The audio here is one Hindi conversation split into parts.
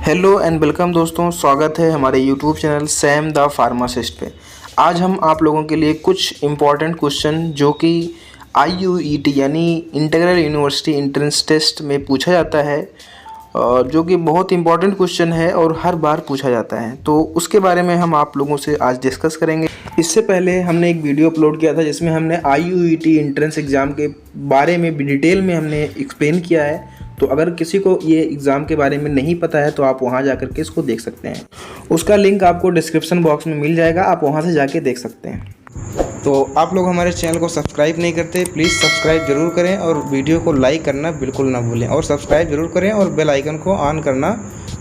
हेलो एंड वेलकम दोस्तों, स्वागत है हमारे YouTube channel Sam the pharmacist पे। आज हम आप लोगों के लिए कुछ इम्पॉर्टेंट क्वेश्चन जो कि IUET यानी इंटीग्रल यूनिवर्सिटी एंट्रेंस टेस्ट में पूछा जाता है, जो कि बहुत इंपॉर्टेंट क्वेश्चन है और हर बार पूछा जाता है, तो उसके बारे में हम आप लोगों से आज डिस्कस करेंगे। इससे पहले हमने एक वीडियो अपलोड किया था जिसमें हमने IUET एंट्रेंस एग्ज़ाम के बारे में डिटेल में हमने एक्सप्लेन किया है। तो अगर किसी को ये एग्ज़ाम के बारे में नहीं पता है तो आप वहाँ जा कर के इसको देख सकते हैं। उसका लिंक आपको डिस्क्रिप्शन बॉक्स में मिल जाएगा, आप वहाँ से जाके देख सकते हैं। तो आप लोग हमारे चैनल को सब्सक्राइब नहीं करते, प्लीज़ सब्सक्राइब जरूर करें और वीडियो को लाइक करना बिल्कुल ना भूलें, और सब्सक्राइब जरूर करें और बेल आइकन को ऑन करना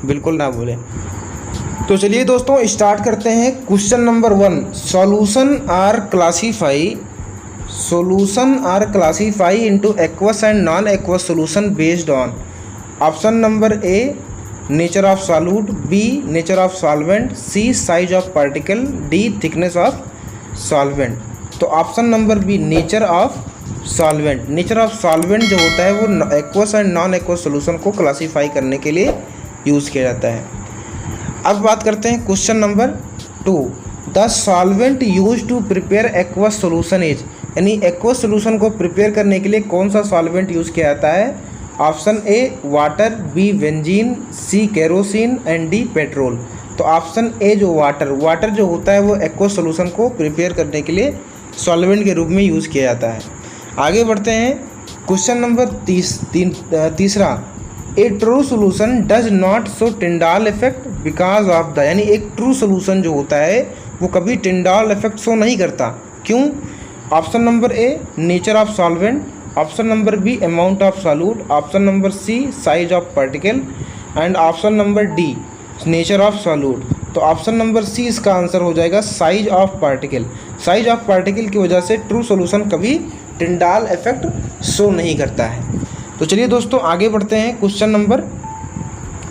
बिल्कुल ना भूलें। तो चलिए दोस्तों स्टार्ट करते हैं। Question number 1, solution are classify into aqueous and non aqueous solution based on option number A nature of solute, B nature of solvent, C size of particle, D thickness of solvent. तो option number B nature of solvent. Nature of solvent जो होता है वो aqueous and non aqueous solution को क्लासीफाई करने के लिए यूज़ किया जाता है। अब बात करते हैं question number 2, the solvent use to prepare aqueous solution is, यानी एक्वस सॉल्यूशन को प्रिपेयर करने के लिए कौन सा सॉल्वेंट यूज़ किया जाता है? Option A water, B benzene, C kerosene and D petrol. तो ऑप्शन ए जो वाटर जो होता है वो एक्वस सॉल्यूशन को प्रिपेयर करने के लिए सॉल्वेंट के रूप में यूज़ किया जाता है। आगे बढ़ते हैं। क्वेश्चन नंबर तीसरा, a true solution does not show Tyndall effect because of the, यानी एक ट्रू सोल्यूशन जो होता है वो कभी टिंडाल इफेक्ट शो नहीं करता, क्यों? Option number A nature of solvent, option number B amount of solute, option number C size of particle and option number D nature of solute. तो ऑप्शन नंबर सी इसका आंसर हो जाएगा size of particle. Size of particle की वजह से ट्रू सॉल्यूशन कभी टिंडाल इफेक्ट शो नहीं करता है। तो चलिए दोस्तों आगे बढ़ते हैं। Question number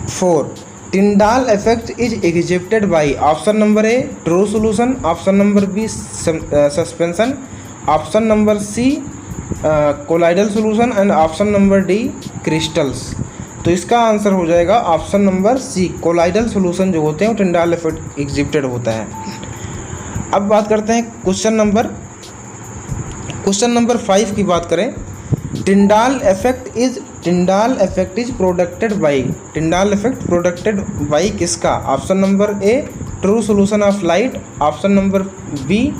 4, Tyndall effect is exhibited by option number A true solution, option number B suspension, option number C colloidal solution and option number D crystals. तो इसका आंसर हो जाएगा option number C, colloidal solution जो होते हैं वो टिंडाल इफेक्ट एग्जिबिटेड होता है। अब बात करते हैं क्वेश्चन नंबर 5 की बात करें। Tyndall effect is producted by किसका? Option number A true solution of light, option number B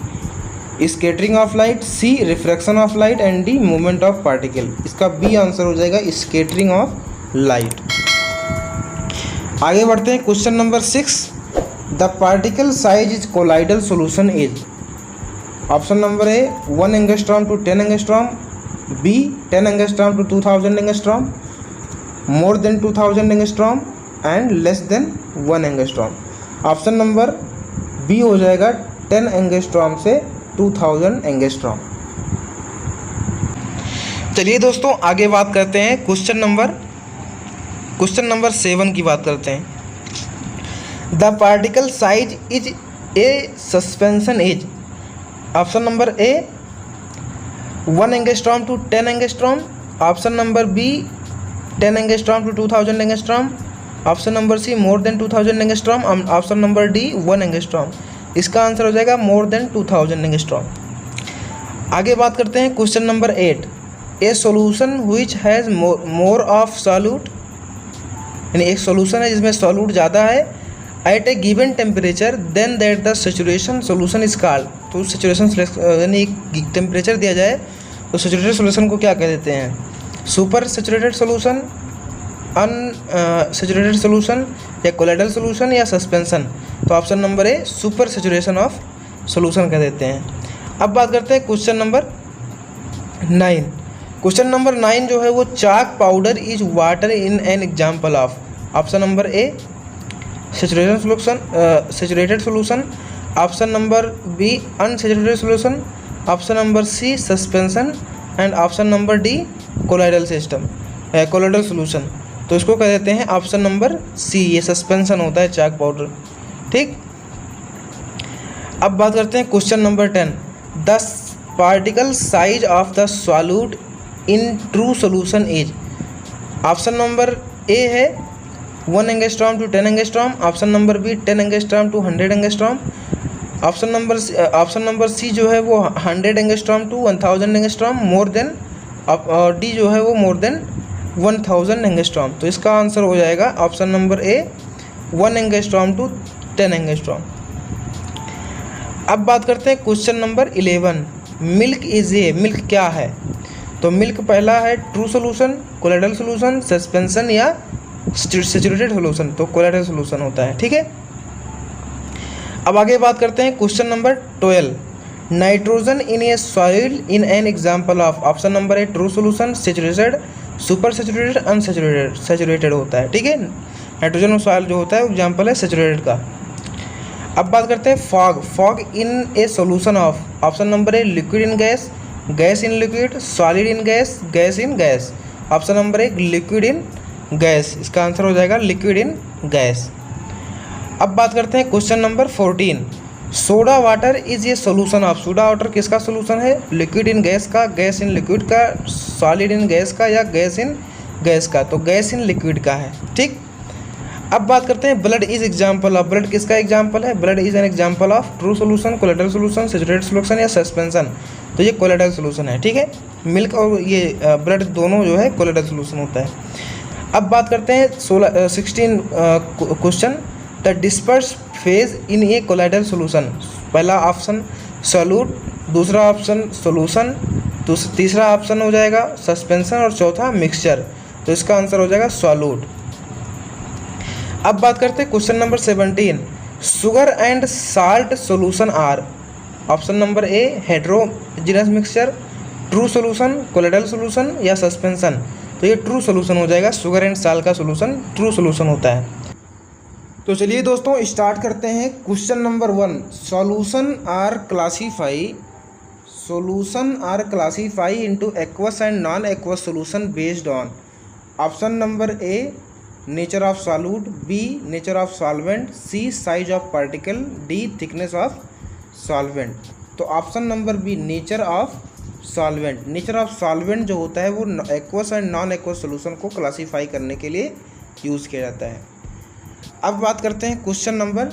scattering of light, C refraction of light and D movement of particle. इसका बी आंसर हो जाएगा स्कैटरिंग ऑफ लाइट। आगे बढ़ते हैं। Question number 6, the particle size is colloidal solution is, option number A 1 angstrom to 10 angstrom, B 10 angstrom to 2000 angstrom, more than 2000 angstrom and less than 1 angstrom. Option number B हो जाएगा 10 एंगस्ट्रॉम से 2000 एंगस्ट्रॉम। चलिए दोस्तों आगे बात करते हैं। क्वेश्चन नंबर 7 की बात करते हैं। The particle size is a suspension is, option number A 1 angstrom to 10 angstrom, option number B 10 angstrom to 2000 angstrom, option number C more than 2000 angstrom, option number D 1 angstrom. इसका आंसर हो जाएगा मोर देन 2000 एंगस्ट्रॉम। आगे बात करते हैं। Question number 8, a solution which has more of solute, यानी एक सोल्यूशन है जिसमें सॉल्यूट ज़्यादा है, at a given temperature then that the saturation solution is called. तो सैचुरेशन यानी एक टेम्परेचर दिया जाए तो सैचुरेटेड सोल्यूशन को क्या कह देते हैं? Super saturated solution, unsaturated solution, या कोलाइडल सोल्यूशन, या सस्पेंशन। तो option number A super saturation of solution कह देते हैं। अब बात करते हैं क्वेश्चन नंबर 9। क्वेश्चन नंबर 9 जो है वो chalk powder is water in an example of, option number A saturated solution, option number B unsaturated solution, option number C suspension and option number D colloidal solution. तो इसको कह देते हैं ऑप्शन नंबर सी, ये सस्पेंशन होता है चाक पाउडर। ठीक। अब बात करते हैं question number 10, the particle size of the solute in true solution is, option number A है 1 angstrom to 10 angstrom, option number B 10 angstrom to 100 angstrom, option number C जो है वो 100 angstrom to 1000 angstrom, more than, D जो है वो मोर देन 1000 एंगस्ट्रॉम। तो इसका आंसर हो जाएगा option number A 1 angstrom to 10 angstrom. अब बात करते हैं question number 11, milk is a, milk क्या है? तो मिल्क पहला है true solution, colloidal solution, suspension या सैचुरेटेड सोल्यूशन। तो कोलाइडल सोल्यूशन होता है, ठीक है। अब आगे बात करते हैं question number 12, nitrogen in a soil in an example of, option number A true solution, saturated, super saturated, unsaturated, saturated होता है, ठीक है। नाइट्रोजन सॉइल जो होता है एग्जाम्पल है सैचुरेटेड का। अब बात करते हैं fog, fog in a solution of, option number a liquid in gas, gas in liquid, solid in gas, gas in gas, option number a liquid in gas. इसका आंसर हो जाएगा लिक्विड इन गैस। अब बात करते हैं question number 14, soda water is a solution of, soda water किसका सोल्यूशन है? लिक्विड इन गैस का, गैस इन लिक्विड का, सॉलिड इन गैस का या गैस इन गैस का? तो गैस इन लिक्विड का है, ठीक। अब बात करते हैं blood is example of, blood किसका एग्जाम्पल है? Blood is an example of true solution, colloidal solution, saturated solution या सस्पेंशन। तो ये कोलाइडल सोल्यूशन है, ठीक है। मिल्क और ये ब्लड दोनों जो है कोलाइडल सोल्यूशन होता है। अब बात करते हैं 16 question, the disperse phase in A colloidal solution, पहला ऑप्शन सॉल्यूट, दूसरा ऑप्शन सोल्यूशन, तीसरा ऑप्शन हो जाएगा सस्पेंशन और चौथा मिक्सचर। तो इसका आंसर हो जाएगा सॉल्यूट। अब बात करते हैं question number 17, sugar and salt solution are, option number A heterogeneous mixture, true solution, colloidal solution या सस्पेंशन। तो ये ट्रू सोल्यूशन हो जाएगा, शुगर एंड साल्ट का सोल्यूशन ट्रू सोल्यूशन होता है। तो चलिए दोस्तों स्टार्ट करते हैं question number 1, solution are classify into aqueous and non aqueous solution based on, option number A nature of solute, B nature of solvent, C size of particle, D thickness of solvent. तो option number B nature of solvent, nature of solvent जो होता है वो aqueous and non aqueous solution को क्लासीफाई करने के लिए यूज़ किया जाता है। अब बात करते हैं question number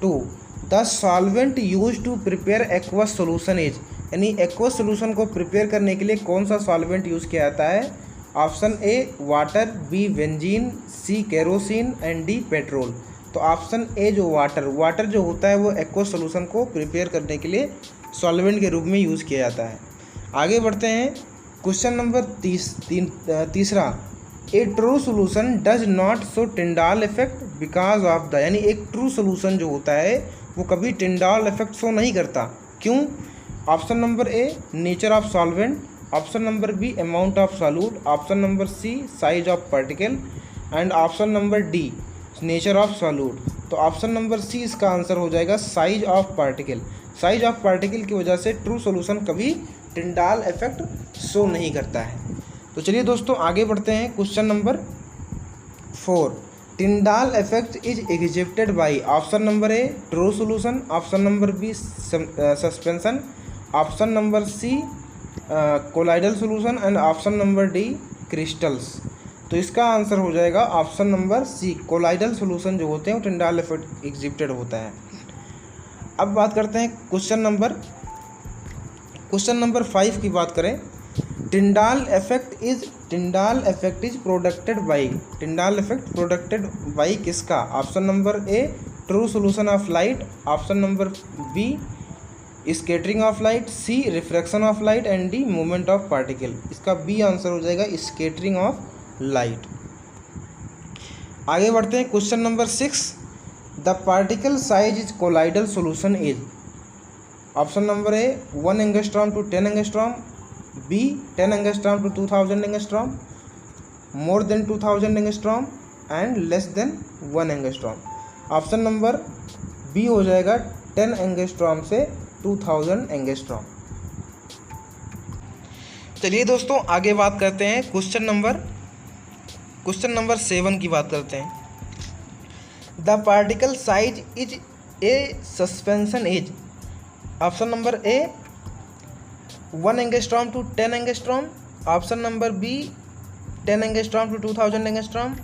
2, the solvent use to prepare aqueous solution is, यानी एक्वस सोल्यूशन को प्रिपेयर करने के लिए कौन सा सॉल्वेंट यूज़ किया जाता है? Option A water, B benzene, C kerosene and D petrol. तो ऑप्शन ए जो वाटर जो होता है वो एक्वस सोल्यूशन को प्रिपेयर करने के लिए सॉल्वेंट के रूप में यूज़ किया जाता है। आगे बढ़ते हैं क्वेश्चन नंबर तीसरा, a true solution does not show Tyndall effect because of the, यानी एक ट्रू सोल्यूशन जो होता है वो कभी टिंडाल इफेक्ट शो नहीं करता, क्यों? Option number A nature of solvent, option number B amount of solute, option number C size of particle and option number D nature of solute. तो ऑप्शन नंबर सी इसका आंसर हो जाएगा size of particle. Size of particle की वजह से ट्रू सोल्यूशन कभी टिंडाल इफेक्ट शो नहीं करता है। तो चलिए दोस्तों आगे बढ़ते हैं question number 4, Tyndall effect is exhibited by, option number A true solution, option number B suspension, option number C colloidal solution and option number D crystals. तो इसका आंसर हो जाएगा option number C, colloidal solution जो होते हैं वो टिंडाल इफेक्ट एग्जिबिटेड होता है। अब बात करते हैं क्वेश्चन नंबर 5 की बात करें, Tyndall effect is producted by, Tyndall effect producted by किसका? Option number A true solution of light, option number B scattering of light, C refraction of light and D movement of particle. इसका बी आंसर हो जाएगा स्कैटरिंग ऑफ लाइट। आगे बढ़ते हैं question number 6, the particle size is colloidal solution is, option number A 1 angstrom to 10 angstrom, B 10 angstrom to 2000 angstrom, more than 2000 angstrom and less than 1 angstrom. Option number B हो जाएगा 10 एंगस्ट्रॉम से 2000 एंगस्ट्रॉम। चलिए दोस्तों आगे बात करते हैं क्वेश्चन नंबर 7 की बात करते हैं, the particle size is a suspension is, option number A 1 angstrom to 10 angstrom, option number B 10 angstrom to 2000 angstrom,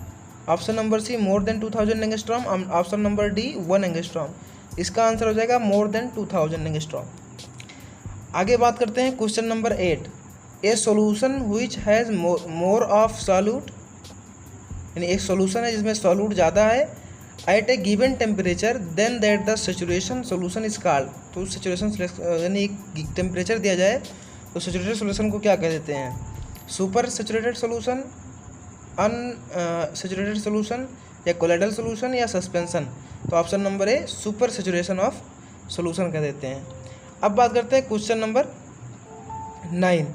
option number C more than 2000 angstrom, option number D 1 angstrom. इसका आंसर हो जाएगा मोर देन 2000 एंगस्ट्रॉम। आगे बात करते हैं question number 8, a solution which has more of solute, यानी एक सोल्यूशन है जिसमें सॉल्यूट ज़्यादा है, at a given temperature then that the saturation solution is called. तो सैचुरेशन यानी एक टेम्परेचर दिया जाए तो सैचुरेटेड सोल्यूशन को क्या कह देते हैं, super saturated solution, unsaturated solution, या कोलाइडल सोल्यूशन, या सस्पेंशन। तो option number A super saturation of solution कह देते हैं। अब बात करते हैं क्वेश्चन नंबर 9।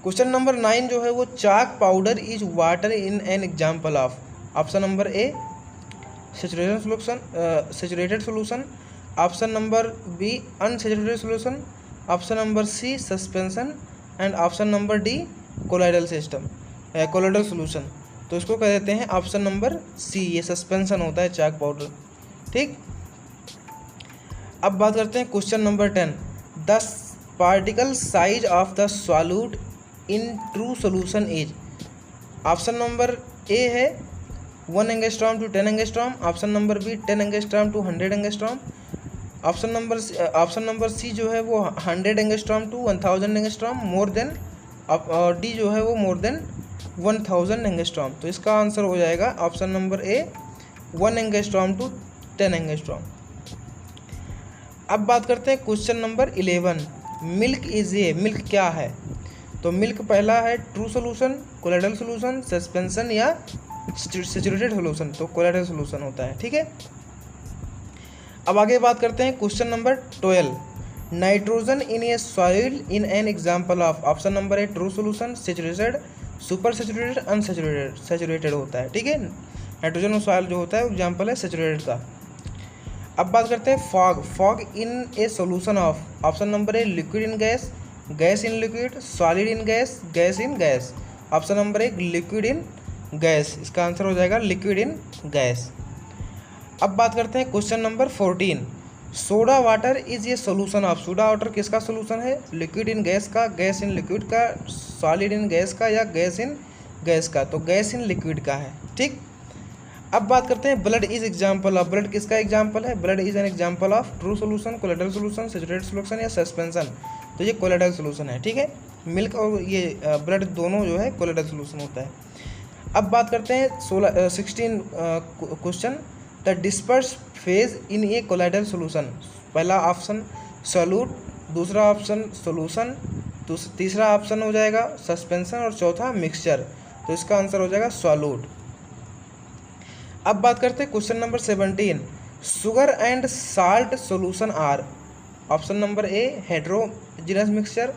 क्वेश्चन नंबर 9 जो है वो chalk powder is water in an example of. Option number A saturated solution, saturated solution, option number B unsaturated solution, option number C suspension, and option number D colloidal system, colloidal solution. तो इसको कह देते हैं ऑप्शन नंबर सी, ये सस्पेंशन होता है चाक पाउडर। ठीक, अब बात करते हैं question number 10, the particle size of the solute in true solution is. Option number A है 1 angstrom to 10 angstrom, option number B 10 angstrom to 100 angstrom, option number C जो है वो 100 angstrom to 1000 angstrom, more than, और डी जो है वो मोर देन 1000 एंगस्ट्रॉम। तो इसका आंसर हो जाएगा option number A 1 angstrom to 10 angstrom. अब बात करते हैं question number 11, milk is a, milk क्या है। तो मिल्क पहला है true solution, colloidal solution, suspension, या सैचुरेटेड सोल्यूशन। तो कोलाइडल सोल्यूशन होता है। ठीक है, अब आगे बात करते हैं question number 12, nitrogen in a soil in an example of. Option number A true solution, saturated, super saturated, unsaturated. Saturated होता है। ठीक है, नाइट्रोजन और सॉइल जो होता है एग्जाम्पल है सैचुरेटेड का। अब बात करते हैं fog, fog in a solution of. Option number a liquid in gas, gas in liquid, solid in gas, gas in gas. Option number a liquid in gas, इसका आंसर हो जाएगा लिक्विड इन गैस। अब बात करते हैं question number 14, soda water is a solution of. Soda water किसका सोल्यूशन है, लिक्विड इन गैस का, गैस इन लिक्विड का, सॉलिड इन गैस का, या गैस इन गैस का। तो गैस इन लिक्विड का है। ठीक, अब बात करते हैं blood is example of. Blood किसका एग्जाम्पल है, blood is an example of true solution, colloidal solution, saturated solution, या सस्पेंशन। तो ये कोलाइडल सोल्यूशन है। ठीक है, मिल्क और ये ब्लड दोनों जो है कोलाइडल सोल्यूशन होता है। अब बात करते हैं 16 question, the disperse phase in A colloidal solution. पहला ऑप्शन सॉल्यूट, दूसरा ऑप्शन सोल्यूशन, तीसरा ऑप्शन हो जाएगा सस्पेंशन, और चौथा मिक्सचर। तो इसका आंसर हो जाएगा सॉल्यूट। अब बात करते हैं question number 17, sugar and salt solution are. Option number A heterogeneous mixture,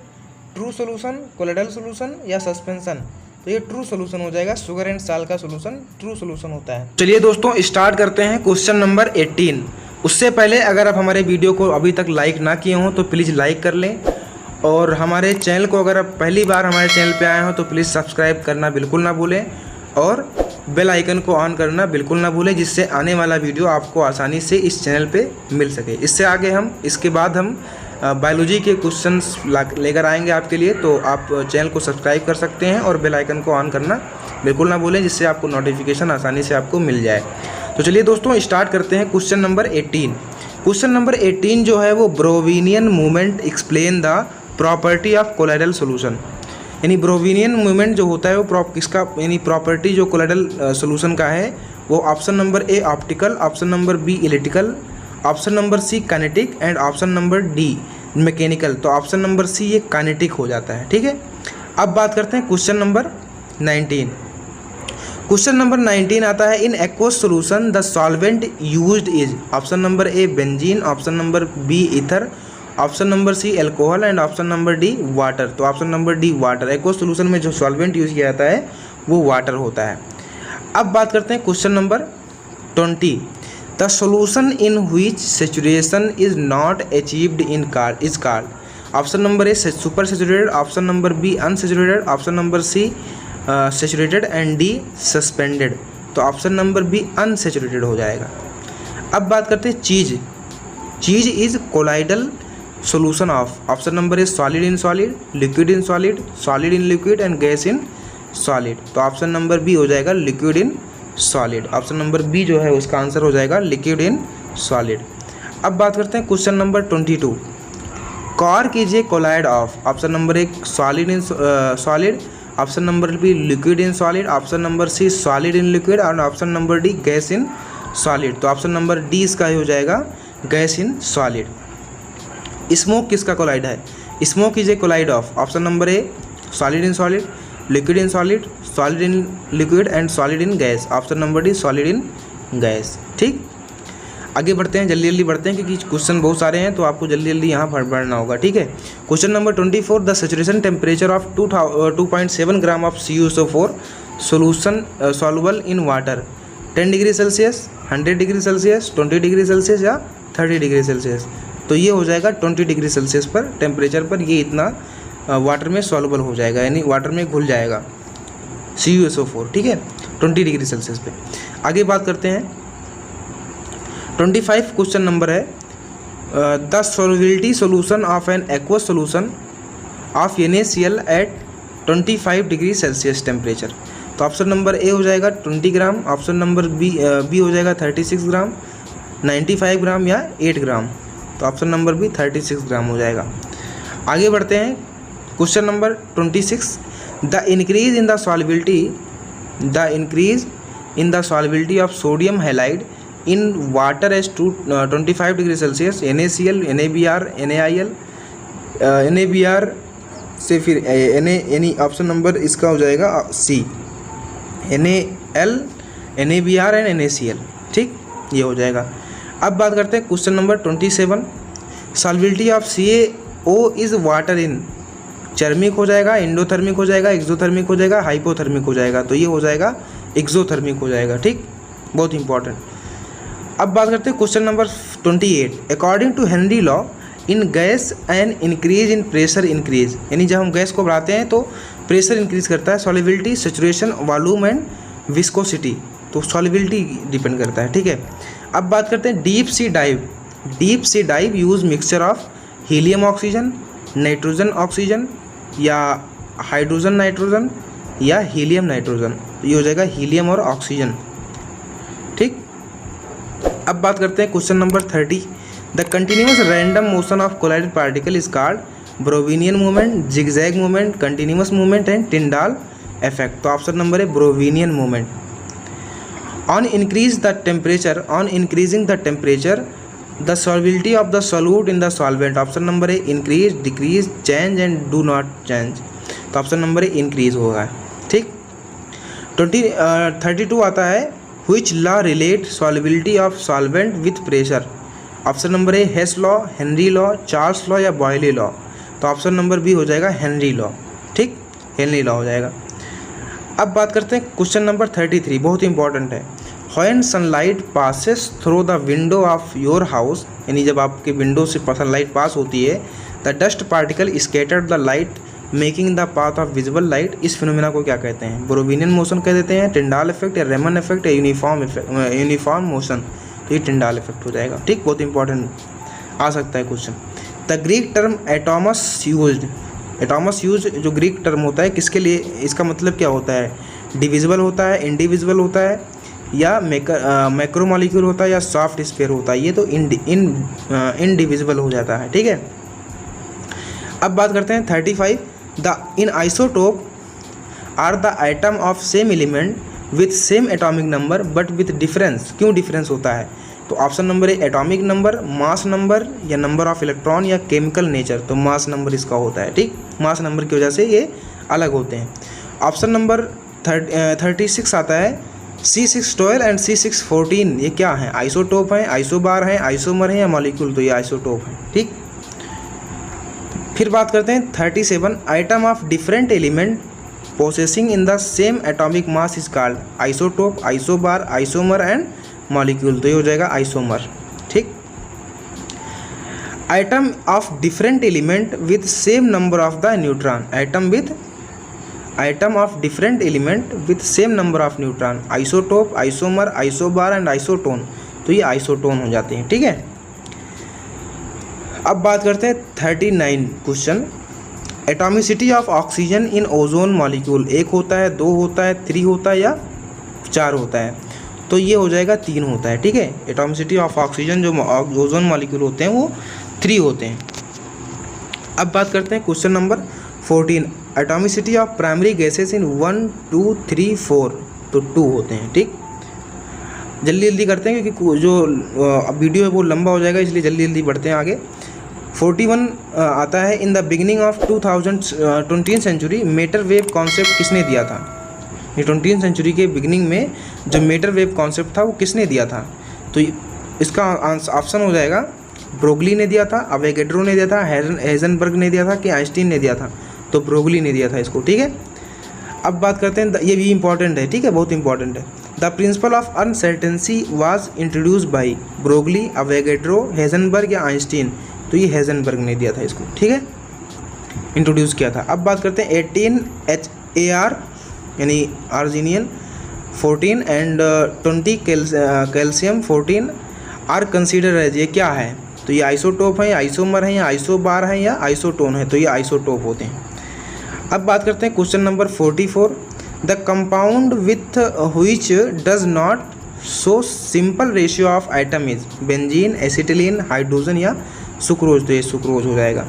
true solution, colloidal solution, या सस्पेंशन। तो ये ट्रू सोल्यूशन हो जाएगा, शुगर एंड साल्ट का सोल्यूशन ट्रू सोल्यूशन होता है। चलिए दोस्तों स्टार्ट करते हैं क्वेश्चन नंबर 18। उससे पहले अगर आप हमारे वीडियो को अभी तक लाइक ना किए हों तो प्लीज़ लाइक कर लें, और हमारे चैनल को अगर आप पहली बार हमारे चैनल पे आए हो तो प्लीज़ सब्सक्राइब करना बिल्कुल ना भूलें, और बेल आइकन को ऑन करना बिल्कुल ना भूलें, जिससे आने वाला वीडियो आपको आसानी से इस चैनल पे मिल सके। इसके बाद हम बायोलॉजी के क्वेश्चंस लेकर आएंगे आपके लिए, तो आप चैनल को सब्सक्राइब कर सकते हैं और बेल आइकन को ऑन करना बिल्कुल ना भूलें, जिससे आपको नोटिफिकेशन आसानी से आपको मिल जाए। तो चलिए दोस्तों स्टार्ट करते हैं क्वेश्चन नंबर 18। क्वेश्चन नंबर 18 जो है वो Brownian movement explain the property of colloidal solution. यानी ब्रोविनियन मूवमेंट जो होता है वो किसका, यानी प्रॉपर्टी जो कोलाइडल सोल्यूशन का है वो option number A optical, option number B electrical, option number C kinetic, and option number D mechanical. तो ऑप्शन नंबर सी ये काइनेटिक हो जाता है। ठीक है, अब बात करते हैं क्वेश्चन नंबर 19। क्वेश्चन नंबर 19 आता है, in aqueous solution the solvent used is. Option number A benzene, option number B ether, option number C alcohol, and option number D water. तो option number D water. Aqueous solution में जो सॉल्वेंट यूज किया जाता है वो वाटर होता है। अब बात करते हैं question number 20, the solution in which saturation is not achieved in is called. Option number A super saturated, option number B unsaturated, option number C saturated, and D suspended. तो ऑप्शन नंबर बी अनसैचुरेटेड हो जाएगा। अब बात करते हैं cheese is colloidal solution of. Option number A solid in solid, liquid in solid, solid in liquid, and gas in solid. तो ऑप्शन नंबर बी हो जाएगा liquid in solid. Option number B जो है उसका आंसर हो जाएगा लिक्विड इन सॉलिड। अब बात करते हैं क्वेश्चन नंबर 22। कॉर कीजिए कोलाइड ऑफ। ऑप्शन नंबर एक solid in solid, option number B liquid in solid, option number C solid in liquid और option number D gas in solid. तो ऑप्शन नंबर डी इसका ही हो जाएगा गैस इन सॉलिड। स्मोक किसका कोलाइड है? Smoke is a colloid of. Option number A solid in solid, liquid in solid, solid in liquid and solid in gas. Option number D solid in gas. ठीक, आगे बढ़ते हैं, जल्दी जल्दी बढ़ते हैं क्योंकि क्वेश्चन बहुत सारे हैं तो आपको जल्दी जल्दी यहाँ बढ़ना होगा। ठीक है, question number 24। The saturation temperature of 2.7 gram of CuSO4 solution soluble in water 10 degree Celsius, 100 degree Celsius, 20 degree Celsius या 30 डिग्री सेल्सियस। तो ये हो जाएगा 20 डिग्री सेल्सियस पर टेम्परेचर पर ये इतना वाटर में सॉल्युबल हो जाएगा, यानी वाटर में घुल जाएगा CuSO4। ठीक है, 20 डिग्री सेल्सियस पे। आगे बात करते हैं 25 क्वेश्चन नंबर है the solubility solution of an aqueous solution of NaCl at 25 degree Celsius temperature. तो ऑप्शन नंबर ए हो जाएगा 20 ग्राम, ऑप्शन नंबर बी हो जाएगा 36 ग्राम, 95 ग्राम या 8 ग्राम। तो ऑप्शन नंबर बी 36 ग्राम हो जाएगा। आगे बढ़ते हैं question number 26। The increase in the solubility of sodium halide in water as 25 degree Celsius NaCl, NaBr, NaIl, NaBr से फिर ऑप्शन नंबर इसका हो जाएगा C NaL, NaBr and NaCl। ठीक, ये हो जाएगा। अब बात करते हैं question number 27। Solubility of CaO is water in चर्मिक हो जाएगा, इंडोथर्मिक हो जाएगा, एक्सोथर्मिक हो जाएगा, हाइपोथर्मिक हो जाएगा। तो ये हो जाएगा एक्सोथर्मिक हो जाएगा। ठीक, बहुत इंपॉर्टेंट। अब बात करते हैं question number 28। According to Henry law in gas and increase in pressure increase, यानी जब हम गैस को बढ़ाते हैं तो प्रेशर इंक्रीज करता है। Solubility, saturation, volume and viscosity, तो सॉल्युबिलिटी डिपेंड करता है। ठीक है, अब बात करते हैं deep sea dive. Deep sea dive use mixture of helium oxygen, nitrogen oxygen या हाइड्रोजन नाइट्रोजन या हीलियम नाइट्रोजन। ये हो जाएगा हीलियम और ऑक्सीजन। ठीक, अब बात करते हैं question number 30। The continuous random motion of colloidal particle is called Brownian movement, zigzag movement, continuous movement and Tyndall effect. तो ऑप्शन नंबर है Brownian movement. On increasing the temperature the solubility of the solute in the solvent. Option number है increase, decrease, change and do not change. तो ऑप्शन नंबर है इंक्रीज होगा। ठीक, 32 आता है which law relate solubility of solvent with pressure. Option number A Hess law, Henry law, Charles law या बॉयले लॉ। तो ऑप्शन नंबर बी हो जाएगा हेनरी लॉ। ठीक, हेनरी लॉ हो जाएगा। अब बात करते हैं क्वेश्चन नंबर 33, बहुत इंपॉर्टेंट है। When sunlight passes through the window of your house, यानी जब आपके विंडो से सनलाइट पास होती है, the dust particle scattered the light making the path of visible light. इस फिनोमेना को क्या कहते हैं? ब्रोविनियन मोशन कह देते हैं, टिंडाल इफेक्ट या रेमन इफेक्ट या यूनिफॉर्म मोशन। तो ये टिंडाल इफेक्ट हो जाएगा। ठीक, बहुत इंपॉर्टेंट आ सकता है question. The Greek term atomos use जो ग्रीक टर्म होता है किसके लिए, इसका मतलब क्या होता है? डिविजिबल होता है, इंडिविजिबल होता है या मैक्रोमॉलिक्यूल होता है या सॉफ्ट स्फीयर होता है? ये तो इनडिविजिबल हो जाता है। ठीक है, अब बात करते हैं 35। The in isotope are the item of same element with same atomic number but with difference. क्यों डिफरेंस होता है? तो ऑप्शन नंबर है एटॉमिक नंबर, मास नंबर या नंबर ऑफ इलेक्ट्रॉन या केमिकल नेचर। तो मास नंबर इसका होता है। ठीक, मास नंबर की वजह से ये अलग होते हैं। ऑप्शन नंबर 36 आता है C612 एंड C614। ये क्या है? आइसोटोप हैं, आइसोबार हैं, आइसोमर हैं या मॉलिक्यूल। तो ये आइसोटोप हैं। ठीक, फिर बात करते हैं 37। Atom of different element possessing in the same atomic mass is called isotope, isobar, isomer and molecule. तो ये हो जाएगा आइसोमर। ठीक, atom of different element with same number of the neutron. Atom of different element with same number of neutron. Isotope, isomer, isobar and isotone. तो ये आइसोटोन हो जाते हैं। ठीक है, अब बात करते हैं 39 question. Atomicity of oxygen in ozone molecule 1 होता है, 2 होता है, 3 होता है या 4 होता है? तो ये हो जाएगा 3 होता है, ठीक है। एटॉमिसिटी ऑफ ऑक्सीजन जो ओजोन मॉलिक्यूल होते हैं वो 3 होते हैं। अब बात करते हैं question number 14, atomicity of primary gases in 1 2 3 4, तो 2 होते हैं, ठीक। जल्दी जल्दी करते हैं क्योंकि जो वीडियो है वो लंबा हो जाएगा, इसलिए जल्दी जल्दी बढ़ते हैं आगे। 41 आता है, in the beginning of 20th century matter wave concept किसने दिया था। ये 20th सेंचुरी के बिगिनिंग में जो मैटर वेव कॉन्सेप्ट था वो किसने दिया था, तो इसका ऑप्शन हो जाएगा ब्रोगली ने दिया था, अवोगाड्रो ने दिया था, हेजनबर्ग ने दिया था कि आइंस्टीन ने दिया था, तो ब्रोगली ने दिया था इसको, ठीक है। अब बात करते हैं, ये भी इंपॉर्टेंट है, ठीक है, बहुत इंपॉर्टेंट है। The principle of uncertainty was introduce by Broglie, Avogadro, Heisenberg या आइंस्टीन, तो ये हेजनबर्ग ने दिया था इसको, ठीक है, इंट्रोड्यूस किया था। अब बात करते हैं 18 HAR यानी आर्जिनियन 14 and 20 calcium 14 are consider as, ये क्या है, तो ये आइसोटोप है, आइसोमर है, या आइसोबार है, या आइसोटोन है, तो ये आइसोटोप होते हैं। अब बात करते हैं question number 44, the compound with which does not show simple ratio of atom is benzene, acetylene, hydrogen या सुक्रोज, तो ये सुक्रोज हो जाएगा।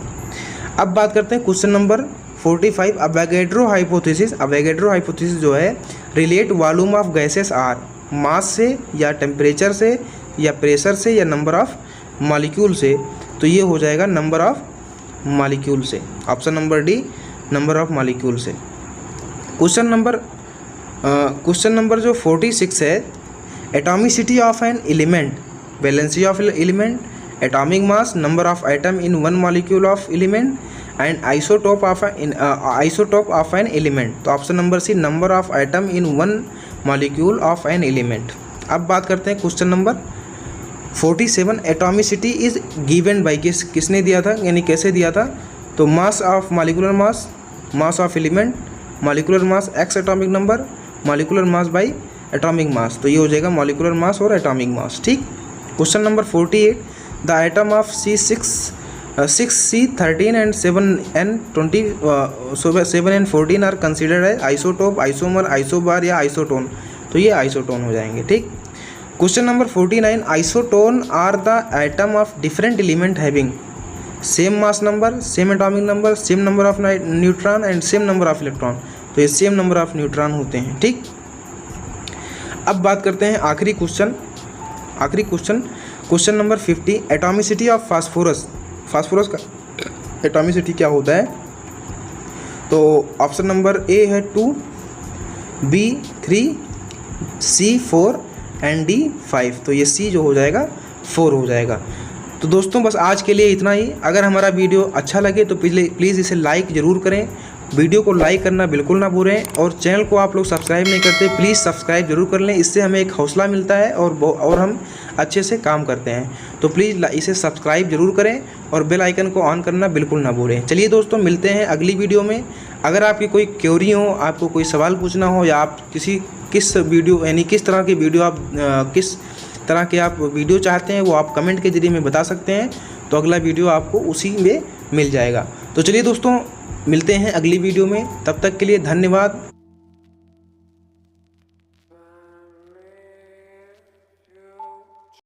अब बात करते हैं question number 45, Avogadro hypothesis, Avogadro hypothesis जो है relate volume of gases are, mass से या टेम्परेचर से या प्रेशर से या नंबर ऑफ मॉलिक्यूल से, तो ये हो जाएगा नंबर ऑफ मॉलिक्यूल से, option number D, number of molecule से। क्वेश्चन नंबर जो 46 है, atomicity of an element, valency of element, atomic mass, number of atom in one molecule of element and isotope of an element, तो option number C, number of atom in one molecule of an element. अब बात करते हैं question number 47, atomicity is given by, किसने दिया था यानी कैसे दिया था, तो mass of molecular mass, mass of element, molecular mass x atomic number, molecular mass by atomic mass, तो ये हो जाएगा मॉलिक्यूलर मास और एटॉमिक मास, ठीक। Question number 48, the item of C13 and 7 and 14 are considered है आइसोटोप, आइसोमर, आइसोबार या आइसोटोन, तो ये आइसोटोन हो जाएंगे, ठीक। Question number 49, isotone are the item of different element having same mass number, same atomic number, same number of neutron and same number of electron, तो ये सेम नंबर ऑफ न्यूट्रॉन होते हैं, ठीक। अब बात करते हैं आखिरी question, question number 50, atomicity of phosphorus, phosphorus का एटॉमिसिटी क्या होता है, तो ऑप्शन नंबर ए है 2, B 3, C 4 एंड D 5, तो ये C जो हो जाएगा 4 हो जाएगा। तो दोस्तों बस आज के लिए इतना ही। अगर हमारा वीडियो अच्छा लगे तो प्लीज़ इसे लाइक ज़रूर करें, वीडियो को लाइक करना बिल्कुल ना भूलें, और चैनल को आप लोग सब्सक्राइब नहीं करते प्लीज़ सब्सक्राइब जरूर कर लें, इससे हमें एक हौसला मिलता है और हम अच्छे से काम करते हैं। तो प्लीज़ इसे सब्सक्राइब जरूर करें और बेल आइकन को ऑन करना बिल्कुल ना भूलें। चलिए दोस्तों, मिलते हैं अगली वीडियो में। अगर आपकी कोई क्वेरी हो, आपको कोई सवाल पूछना हो, या आप किस तरह की वीडियो आप किस तरह के आप वीडियो चाहते हैं वो आप कमेंट के जरिए में बता सकते हैं, तो अगला वीडियो आपको उसी में मिल जाएगा। तो चलिए दोस्तों, मिलते हैं अगली वीडियो में, तब तक के लिए धन्यवाद।